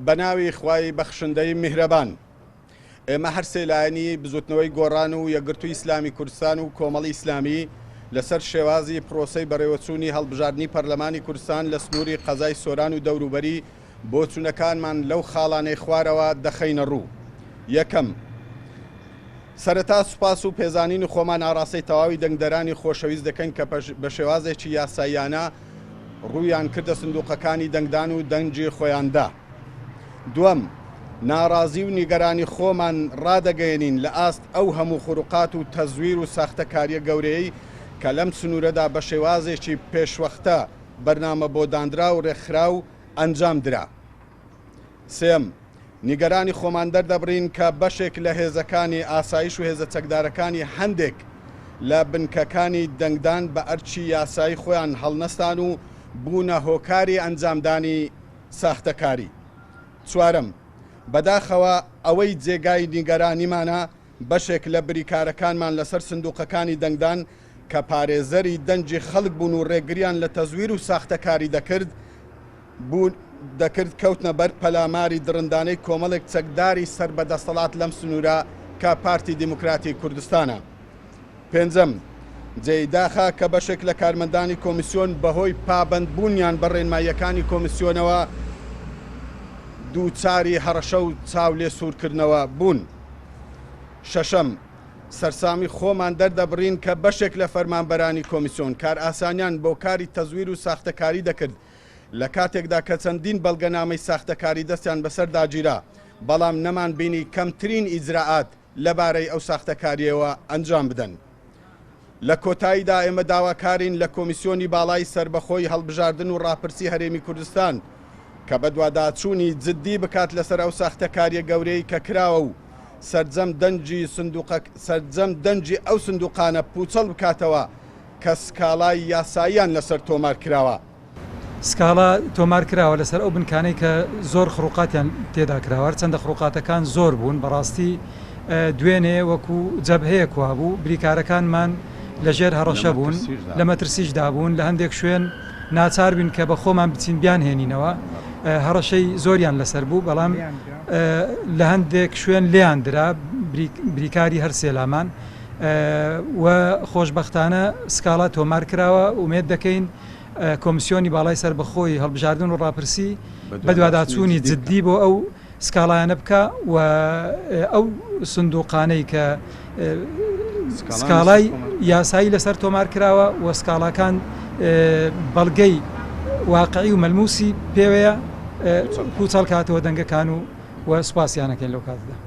بەناوی خوای بەخشندەی میهرەبان ئێمە هەر سێلایەنی بزوتنەوەی گۆڕان و یەکگرتووی ئیسلامی کوردستان و کۆمەڵی ئیسلامی لەسەر شێوازی پرۆسەی بەڕێوەچوونی هەڵبژاردننی پەرلەمانی کوردستان لە سنووری قەزای سۆران و دەوروبەری بۆ چوونەکانمان لەو خاڵانەی خوارەوە دەخەینە ڕوو. یەکەم، سەرەتا سوپاس و پێزانین خۆمان ئاڕاستەی تەواوی دەنگدەرانی خۆشەویست دەکەین کە بە شێوازێکی یاساییانە ڕوویان کردە سندوقەکانی دەنگدان و دەنگی خۆیاندا. دووەم، ناڕازی و نیگەرانی خۆمان ڕادەگەێنین لە ئاست ئەو هەموو خوروقات و تەزویر و ساختەکاریە گەورەی کە لەم سنوورەدا بە شێوازێکی پێشوەختە بەرنامە بۆ دانرا و ڕێکخرا و ئەنجام درا. سێم، نیگەرانی خۆمان دەردەبڕین کە بەشێک لە هێزەکانی ئاسایش و هێزە چەکدارەکانی هەندێک لە بنکەکانی دەنگدان بە ئەرچی یاسایی خۆیان هەڵنەستان و بوونە هۆکاری ئەنجامدانی ساختەکاری. چوارەم، بەداخەوە ئەوەی جێگای نیگەرانیمانە بەشێک لە بریکارەکانمان لەسەر سندوقەکانی دەنگدان کە پارێزەری دەنجی خەڵک بوون و ڕێگریان لە تەزویر و ساختەکاری دەکرد کەوتنە بەر پەلاماری درندانەی کۆمەڵێک چەکداری سەر بەدەسەڵات لەم سنوورە کە پارتی دیموکراتی کوردستانە. پێنجەم، جێیداخە کە بەشێک لە کارمەندانی کۆمیسیۆن بەهۆی پابەندبوونیان بە ڕێنماییەکانی کۆمیسیۆنەوە دووچاری هەڕەشە و چاو لێ سوورکردنەوە بوون. شەشەم، سەرسامی خۆمان دەردەبڕین کە بەشێک لە فەرمانبەرانی کۆمیسیۆن کار ئاسانیان بۆ کاری تەزویر و ساختەکاری دەکرد لە کاتێکدا کە چەندین بەڵگەنامەی ساختەکاری دەستیان بەسەر داگیرا، بەڵام نەمان بینی کەمترین ئیجراعات لەبارەی ئەو ساختەکاریەوە ئەنجام بدەن. لە کۆتاییدا ئێمە داواکارین لە کۆمیسیۆنی باڵای سربەخۆی هەڵبژاردن و ڕاپرسی هەرێمی کوردستان کە بە دوواداچوونی جددی بکات لەسەر ئەو ساختەکاریە گەورەی کە کراوە و سەرجەم دەنجی ئەو سندوقانە پوچەڵ بکاتەوە کە سکاڵای یاساییان لەسەر تۆمار کراوە. سکاڵا تۆمار کراوە لەسەر ئەو بنکانەی کە زۆر خڕوقاتیان تێدا کراوە، چەندە خڕوقاتەکان زۆر بوون، بەڕاستی دوێنێ وەکو جەبهەیە کوا بوو، بریکارەکانمان لەژێر هەڕەشە بوون، لە مەترسیشدا بوون، لە هەندێک شوێن ناچار بوون کە بە خۆمان بچین بیان هێنینەوە، هەڕەشەی زۆریان لەسەر بوو، بەڵام لە هەندێک شوێن لێیان درا بریکاری هەر سێلامان و خۆشبەختانە سکاڵا تۆمار کراوە. ومێد دەکەین کۆمیسیۆنی باڵای سربەخۆی هەڵبژاردن و ڕاپرسی بە دوواداچوونی جددی بۆ ئەو سکاڵایانە بکە و ئەو سندوقانەی کە سکاڵای یاسایی لەسەر تۆمار کراوە و سکاڵاکان بەڵگەی واقعی و مەلموسی پێوەیە پوچەڵ کاتەوە دەنگەکان و سوپاسیانەکەین لەو کاتدا.